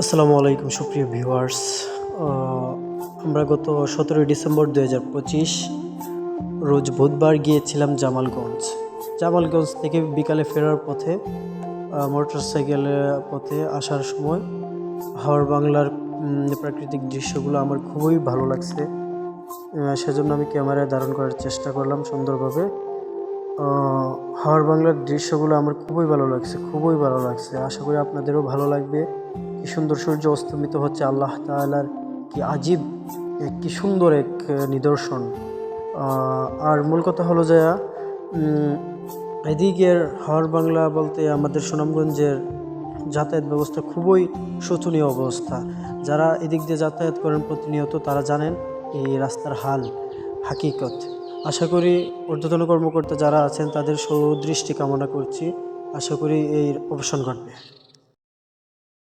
আসসালামু আলাইকুম সুপ্রিয় ভিউয়ার্স। আমরা গত 17 ডিসেম্বর 2025 রোজ বুধবার গিয়েছিলাম জামালগঞ্জ থেকে বিকালে ফেরার পথে মোটরসাইকেলের পথে আসার সময় হাওর বাংলার প্রাকৃতিক দৃশ্যগুলো আমার খুবই ভালো লাগছে। সেজন্য আমি ক্যামেরায় ধারণ করার চেষ্টা করলাম সুন্দরভাবে। হাওর বাংলার দৃশ্যগুলো আমার খুবই ভালো লাগছে। আশা করি আপনাদেরও ভালো লাগবে। কি সুন্দর সূর্য অস্তমিত হচ্ছে, আল্লাহ তাআলার কি আজীব কি সুন্দর এক নিদর্শন। আর মূল কথা হলো যে এদিকের হাওর বাংলা বলতে আমাদের সুনামগঞ্জের যাতায়াত ব্যবস্থা খুবই শোচনীয় অবস্থা। যারা এদিক দিয়ে যাতায়াত করেন প্রতিনিয়ত তারা জানেন এই রাস্তার হাকিকত। আশা করি ঊর্ধ্বতন কর্মকর্তা যারা আছেন তাদের সুদৃষ্টি কামনা করছি। আশা করি এই অবসান ঘটবে।